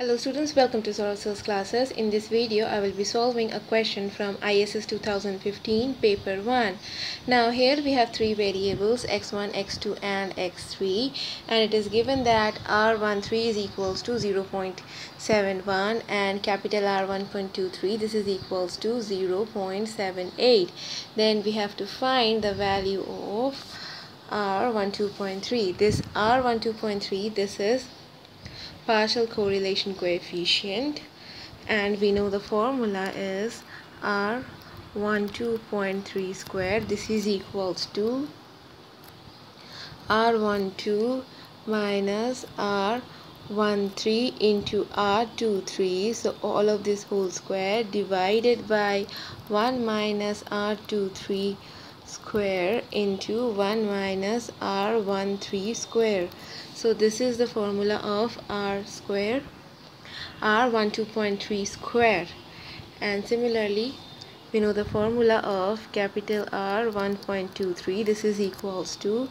Hello students, welcome to Soros's classes. In this video, I will be solving a question from ISS 2015 paper 1. Now here we have three variables x1, x2 and x3, and it is given that r13 is equals to 0.71 and capital R1.23 this is equals to 0.78. Then we have to find the value of r12.3. This r12.3 this is partial correlation coefficient, and we know the formula is r12.3 square. This is equals to r12 minus r13 into r23, so all of this whole square divided by 1 minus r23 square into 1 minus r13 square. So this is the formula of r square, r12.3 square. And similarly, we know the formula of capital R1.23. This is equals to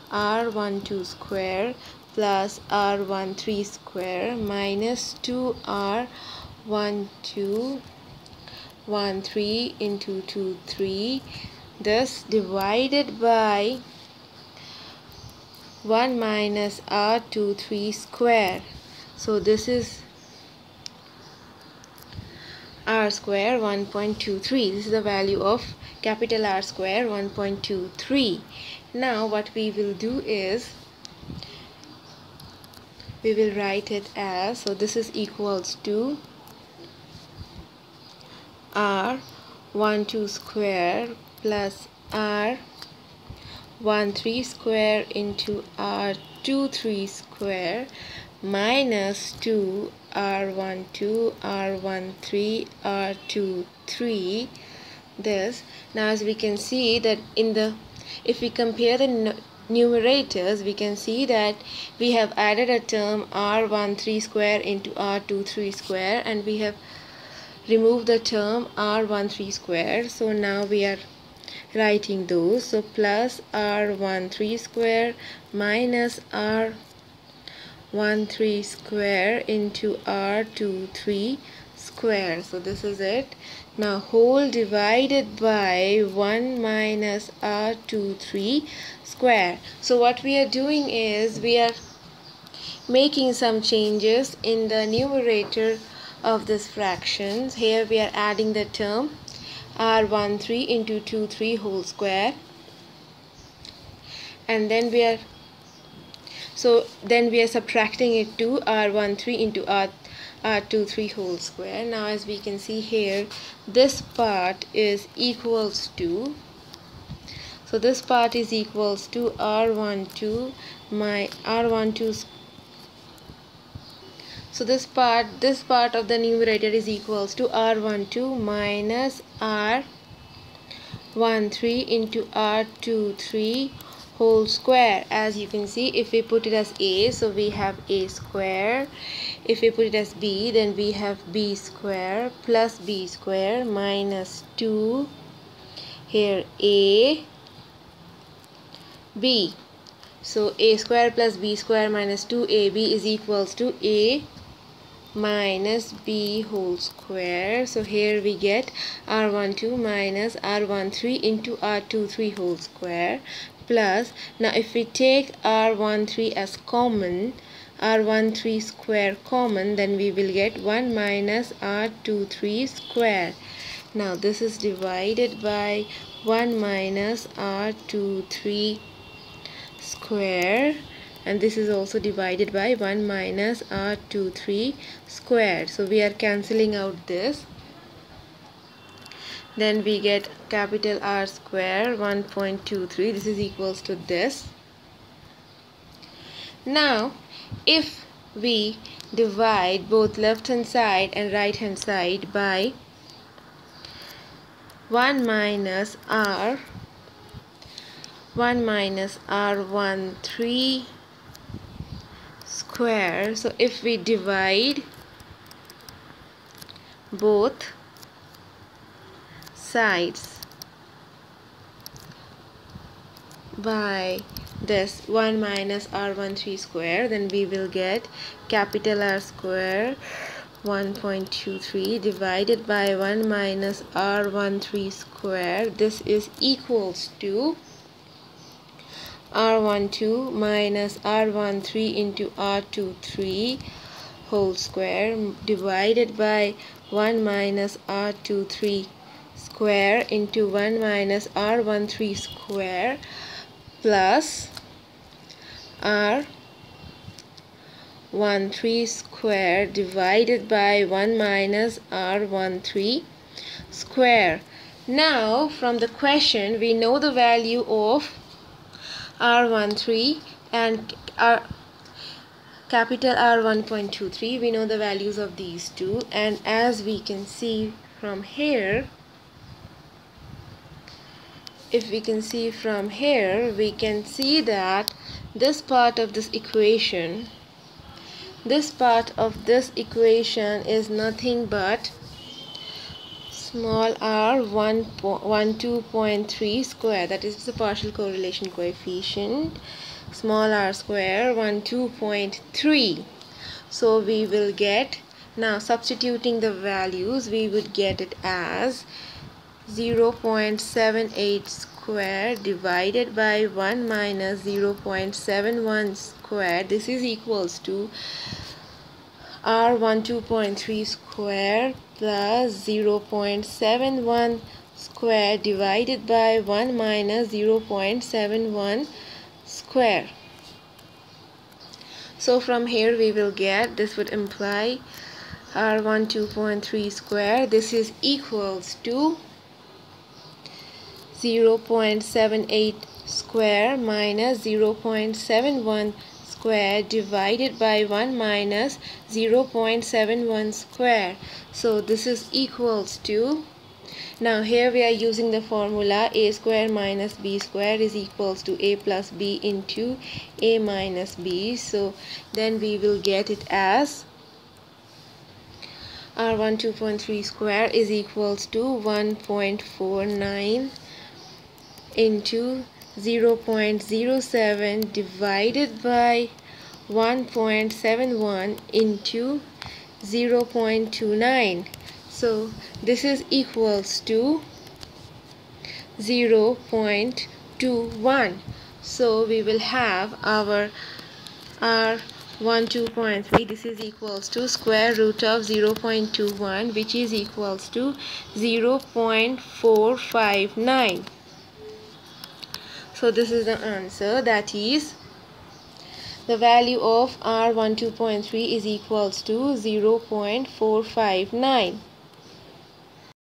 r12 square plus r13 square minus 2r1213 into 23, thus divided by 1 minus r23 square. So this is r square 1.23. This is the value of capital R square 1.23. Now what we will do is we will write it as, so this is equals to r12 square plus r13 square into r23 square minus 2 r12 r13 r23. This, now as we can see that if we compare the numerators, we can see that we have added a term r13 square into r23 square, and we have removed the term r13 square. So now we are writing those, so plus r13 square minus r13 square into r23 square. So this is it. Now whole divided by 1 minus r23 square. So what we are doing is we are making some changes in the numerator of this fractions. Here we are adding the term r13 into 23 whole square, and then we are subtracting it to r13 into r23 whole square. Now as we can see here, this part is equals to, so this part is equals to r12 my r12. So this part of the numerator is equals to r12 minus r13 into r23 whole square. As you can see, if we put it as a, so we have a square. If we put it as b, then we have b square plus b square minus 2 here a b. So a square plus b square minus 2ab is equals to a minus b whole square. So here we get r12 minus r13 into r23 whole square plus, now if we take r13 as common, r13 square common, then we will get 1 minus r23 square. Now this is divided by 1 minus r23 square, and this is also divided by 1 minus r23 square. So we are cancelling out this. Then we get capital R square 1.23. This is equals to this. Now if we divide both left hand side and right hand side by 1 minus r13 square, so if we divide both sides by this 1 minus R13 square, then we will get capital R square 1.23 divided by 1 minus R13 square. This is equals to R12 minus R13 into R23 whole square divided by 1 minus R23 square into 1 minus R13 square plus R13 square divided by 1 minus R13 square. Now from the question we know the value of R13 and capital R 1.23. We know the values of these two, and as we can see from here, if we can see from here, we can see that this part of this equation is nothing but small r 12.3 square, that is the partial correlation coefficient, small r square 12.3. so we will get, now substituting the values, we would get it as 0.78 square divided by 1 minus 0.71 square. This is equals to R 12.3 square plus 0.71 square divided by 1 minus 0.71 square. So from here we will get, this would imply R 12.3 square. This is equals to 0.78 square minus 0.71 square divided by 1 minus 0.71 square. So this is equals to, now here we are using the formula a square minus b square is equals to a plus b into a minus b. So then we will get it as R 12.3 square is equals to 1.49 into 0.07 divided by 1.71 into 0.29. So this is equals to 0.21. So we will have our R 12.3, this is equals to square root of 0.21, which is equals to 0.459. So this is the answer, that is the value of R 12.3 is equals to 0.459.